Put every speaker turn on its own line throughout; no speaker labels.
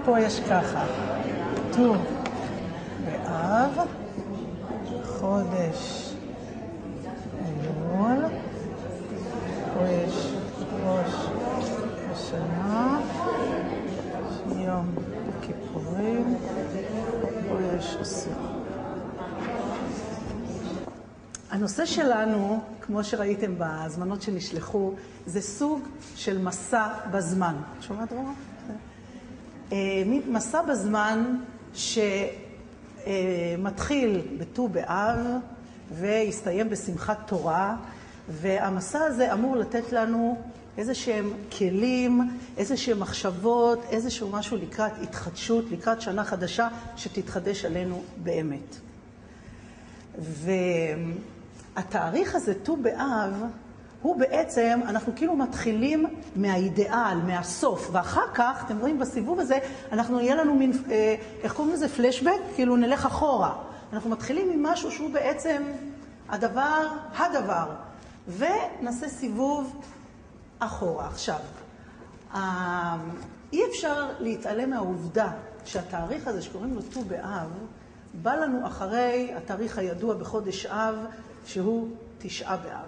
פה יש ככה, ט"ו באב, חודש אלול, פה יש ראש השנה, יום הכיפורים, פה יש אסור. הנושא שלנו, כמו שראיתם בהזמנות שנשלחו, זה סוג של מסע בזמן. שומעת רוב? מסע בזמן שמתחיל בט"ו באב ויסתיים בשמחת תורה, והמסע הזה אמור לתת לנו איזה שהם כלים, איזה שהם מחשבות, איזשהו משהו לקראת התחדשות, לקראת שנה חדשה שתתחדש עלינו באמת. והתאריך הזה, ט"ו באב, הוא בעצם, אנחנו כאילו מתחילים מהאידאל, מהסוף, ואחר כך, אתם רואים בסיבוב הזה, אנחנו יהיה לנו מין, איך קוראים לזה? פלשבק? כאילו נלך אחורה. אנחנו מתחילים עם משהו שהוא בעצם הדבר, ונעשה סיבוב אחורה. עכשיו, אי אפשר להתעלם מהעובדה שהתאריך הזה שקוראים לו ט"ו באב, בא לנו אחרי התאריך הידוע בחודש אב, שהוא תשעה באב.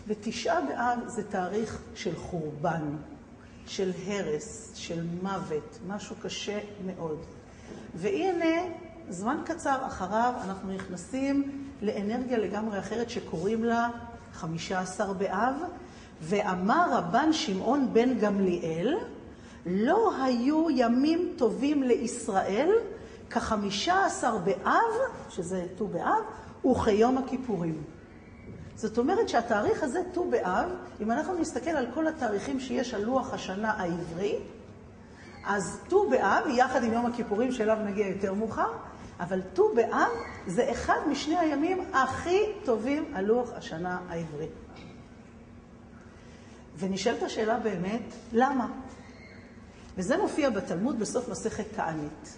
ותשעה באב זה תאריך של חורבן, של הרס, של מוות, משהו קשה מאוד. והנה, זמן קצר אחריו אנחנו נכנסים לאנרגיה לגמרי אחרת שקוראים לה 15 באב, ואמר רבן שמעון בן גמליאל, לא היו ימים טובים לישראל כ15 באב, שזה ט"ו באב, וכיום הכיפורים. זאת אומרת שהתאריך הזה, ט"ו באב, אם אנחנו נסתכל על כל התאריכים שיש על לוח השנה העברי, אז ט"ו באב, יחד עם יום הכיפורים שאליו נגיע יותר מאוחר, אבל ט"ו באב זה אחד משני הימים הכי טובים על לוח השנה העברי. ונשאלת השאלה באמת, למה? וזה מופיע בתלמוד בסוף מסכת תענית.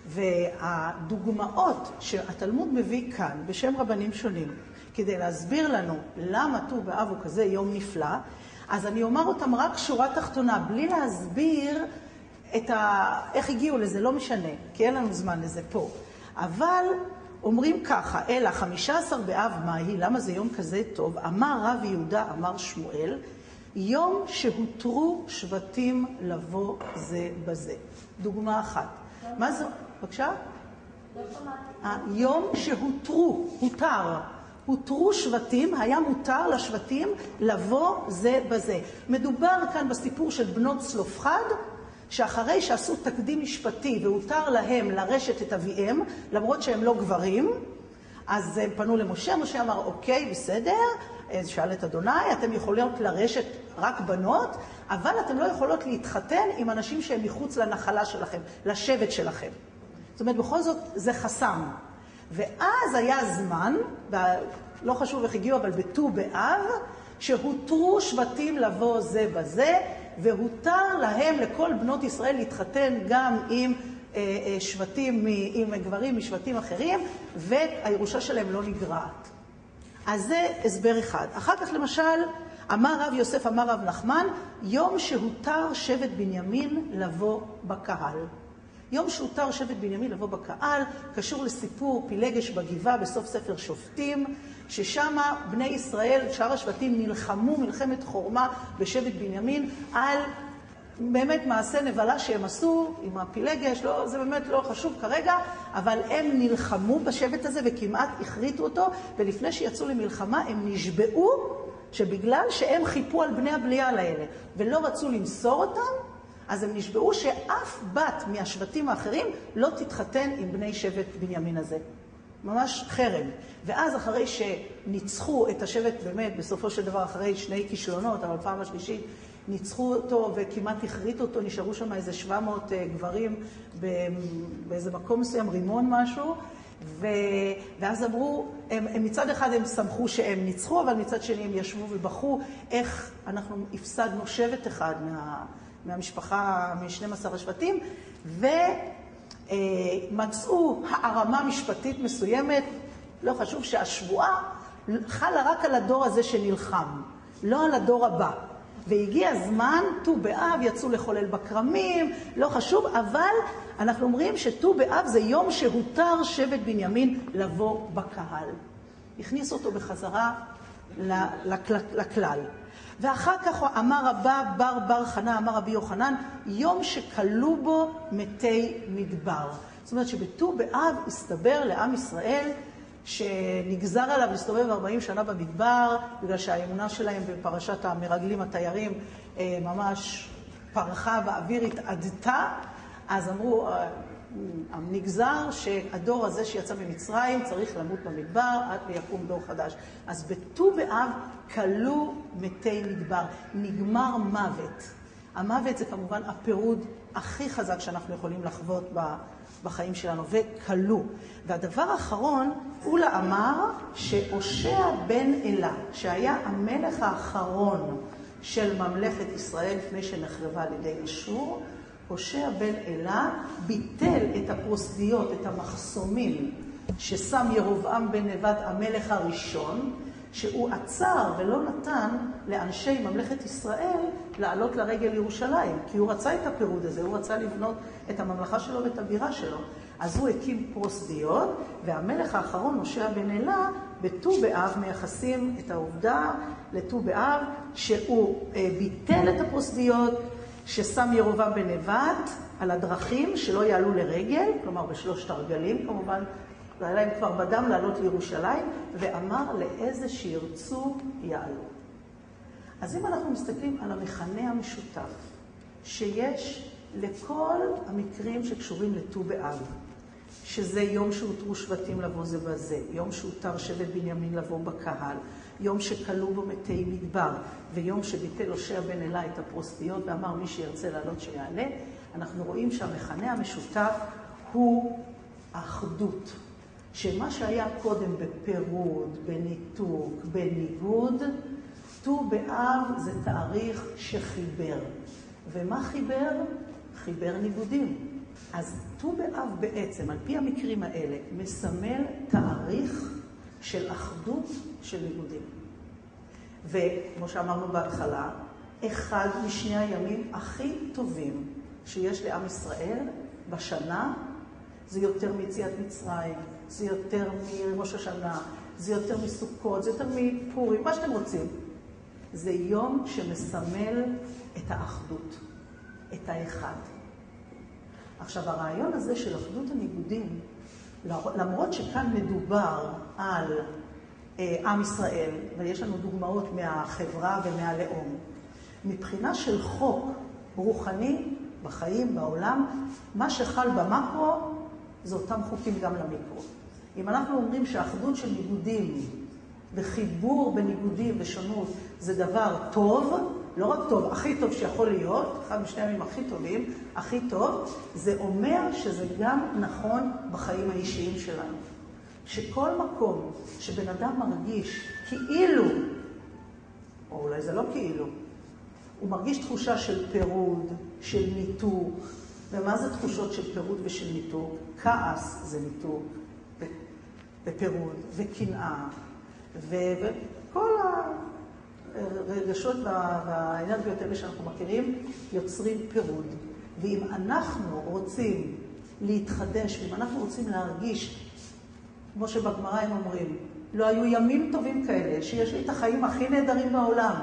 והדוגמאות שהתלמוד מביא כאן בשם רבנים שונים, כדי להסביר לנו למה ט"ו באב הוא כזה יום נפלא, אז אני אומר אותם רק שורה תחתונה, בלי להסביר איך הגיעו לזה, לא משנה, כי אין לנו זמן לזה פה. אבל אומרים ככה, אלא 15 באב מהי, למה זה יום כזה טוב? אמר רב יהודה, אמר שמואל, יום שהותרו שבטים לבוא זה בזה. דוגמה אחת. מה זה? בבקשה? יום שהותרו, הותרו שבטים, היה מותר לשבטים לבוא זה בזה. מדובר כאן בסיפור של בנות צלופחד, שאחרי שעשו תקדים משפטי והותר להם לרשת את אביהם, למרות שהם לא גברים, אז הם פנו למשה, משה אמר, אוקיי, בסדר, שאל את אדוני, אתם יכולות לרשת רק בנות, אבל אתם לא יכולות להתחתן עם אנשים שהם מחוץ לנחלה שלכם, לשבט שלכם. זאת אומרת, בכל זאת זה חסם. ואז היה זמן, לא חשוב איך הגיעו, אבל בט"ו באב, שהותרו שבטים לבוא זה בזה, והותר להם, לכל בנות ישראל, להתחתן גם עם שבטים, עם גברים משבטים אחרים, והירושה שלהם לא נגרעת. אז זה הסבר אחד. אחר כך למשל, אמר רב יוסף, אמר רב נחמן, יום שהותר שבט בנימין לבוא בקהל. יום שהותר שבט בנימין לבוא בקהל, קשור לסיפור פילגש בגבעה בסוף ספר שופטים, ששם בני ישראל, שאר השבטים, נלחמו מלחמת חורמה בשבט בנימין על באמת מעשה נבלה שהם עשו עם הפילגש, לא, זה באמת לא חשוב כרגע, אבל הם נלחמו בשבט הזה וכמעט הכריתו אותו, ולפני שיצאו למלחמה הם נשבעו שבגלל שהם חיפו על בני הבליעל האלה ולא רצו למסור אותם, אז הם נשבעו שאף בת מהשבטים האחרים לא תתחתן עם בני שבט בנימין הזה. ממש חרם. ואז אחרי שניצחו את השבט באמת, בסופו של דבר אחרי שני כישלונות, אבל פעם השלישית, ניצחו אותו וכמעט הכריתו אותו, נשארו שם איזה 700 גברים באיזה מקום מסוים, רימון משהו, ואז אמרו, הם מצד אחד הם שמחו שהם ניצחו, אבל מצד שני הם ישבו ובחרו איך אנחנו הפסדנו שבט אחד מהמשפחה, מ-12 השבטים, ומצאו הערמה משפטית מסוימת, לא חשוב שהשבועה חלה רק על הדור הזה שנלחם, לא על הדור הבא. והגיע הזמן, ט"ו באב, יצאו לחולל בכרמים, לא חשוב, אבל אנחנו אומרים שט"ו באב זה יום שהותר שבט בנימין לבוא בקהל. הכניס אותו בחזרה לכלל. ואחר כך אמר רבא בר חנה, אמר רבי יוחנן, יום שכלו בו מתי מדבר. זאת אומרת שבט"ו באב הסתבר לעם ישראל שנגזר עליו להסתובב 40 שנה במדבר, בגלל שהאמונה שלהם בפרשת המרגלים התיירים ממש פרחה באוויר, התעדתה. אז אמרו, נגזר שהדור הזה שיצא ממצרים צריך למות במדבר עד ויקום דור חדש. אז בט"ו באב כלו מתי מדבר, נגמר מוות. המוות זה כמובן הפירוד הכי חזק שאנחנו יכולים לחוות בחיים שלנו, וכלו. והדבר האחרון, אולה אמר שהושע בן אלה, שהיה המלך האחרון של ממלכת ישראל לפני שנחרבה על ידי אשור, הושע בן אלה ביטל את הפרוסדיות, את המחסומים ששם ירובעם בן נבט המלך הראשון, שהוא עצר ולא נתן לאנשי ממלכת ישראל לעלות לרגל ירושלים, כי הוא רצה את הפירוד הזה, הוא רצה לבנות את הממלכה שלו ואת הבירה שלו. אז הוא הקים פרוסדיות, והמלך האחרון, הושע בן אלה, בט"ו באב מייחסים את העובדה לט"ו באב, שהוא ביטל את הפרוסדיות, ששם ירובעם בן נבט על הדרכים שלא יעלו לרגל, כלומר בשלושת הרגלים כמובן, היה להם כבר בדם לעלות לירושלים, ואמר לאיזה שירצו יעלו. אז אם אנחנו מסתכלים על המכנה המשותף שיש לכל המקרים שקשורים לט"ו באב, שזה יום שהותרו שבטים לבוא זה בזה, יום שהותר שבט בנימין לבוא בקהל, יום שכלו בו מתי מדבר, ויום שביטל הושע בן אלה את הפרוסדיות ואמר מי שירצה לעלות שיעלה, אנחנו רואים שהמכנה המשותף הוא האחדות. שמה שהיה קודם בפירוד, בניתוק, בניגוד, ט"ו באב זה תאריך שחיבר. ומה חיבר? חיבר ניגודים. אז ט"ו באב בעצם, על פי המקרים האלה, מסמל תאריך של אחדות של ניגודים. וכמו שאמרנו בהתחלה, אחד משני הימים הכי טובים שיש לעם ישראל בשנה, זה יותר מיציאת מצרים, זה יותר מראש השנה, זה יותר מסוכות, זה יותר מפורים, מה שאתם רוצים. זה יום שמסמל את האחדות, את האחד. עכשיו, הרעיון הזה של אחדות הניגודים, למרות שכאן מדובר על עם ישראל, ויש לנו דוגמאות מהחברה ומהלאום, מבחינה של חוק רוחני בחיים, בעולם, מה שחל במקרו, זה אותם חוקים גם למיקרו. אם אנחנו אומרים שהאחדות של ניגודים וחיבור בניגודים ושונות זה דבר טוב, לא רק טוב, הכי טוב שיכול להיות, אחד משני הימים הכי טובים, הכי טוב, זה אומר שזה גם נכון בחיים האישיים שלנו. שכל מקום שבן אדם מרגיש כאילו, או אולי זה לא כאילו, הוא מרגיש תחושה של פירוד, של ניתוק. ומה זה תחושות של פירוד ושל ניתוק? כעס זה ניתוק, ופירוד, וקנאה, וכל הרגשות והאנרגיות האלה שאנחנו מכירים יוצרים פירוד. ואם אנחנו רוצים להתחדש, ואם אנחנו רוצים להרגיש, כמו שבגמרא הם אומרים, לא היו ימים טובים כאלה, שיש לי את החיים הכי נהדרים בעולם,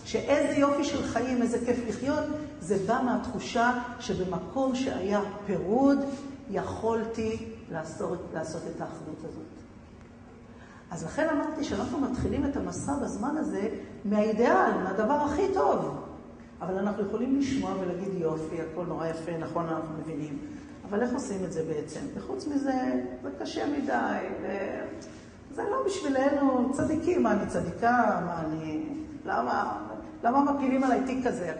שאיזה יופי של חיים, איזה כיף לחיות, זה בא מהתחושה שבמקום שהיה פירוד, יכולתי לעשות את האחדות הזאת. אז לכן אמרתי שאנחנו מתחילים את המסע בזמן הזה מהאידאל, מהדבר הכי טוב. אבל אנחנו יכולים לשמוע ולהגיד יופי, הכל נורא יפה, נכון, אנחנו מבינים. אבל איך עושים את זה בעצם? וחוץ מזה, זה קשה מדי, זה לא בשבילנו צדיקים, מה אני צדיקה, מה אני... למה מפילים עליי תיק כזה?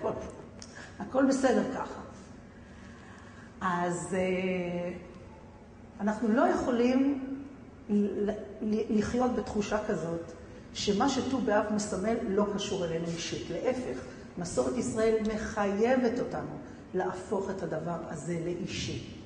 הכל בסדר ככה. אז אנחנו לא יכולים לחיות בתחושה כזאת, שמה שט"ו באב מסמל לא קשור אלינו אישית. להפך, מסורת ישראל מחייבת אותנו להפוך את הדבר הזה לאישי.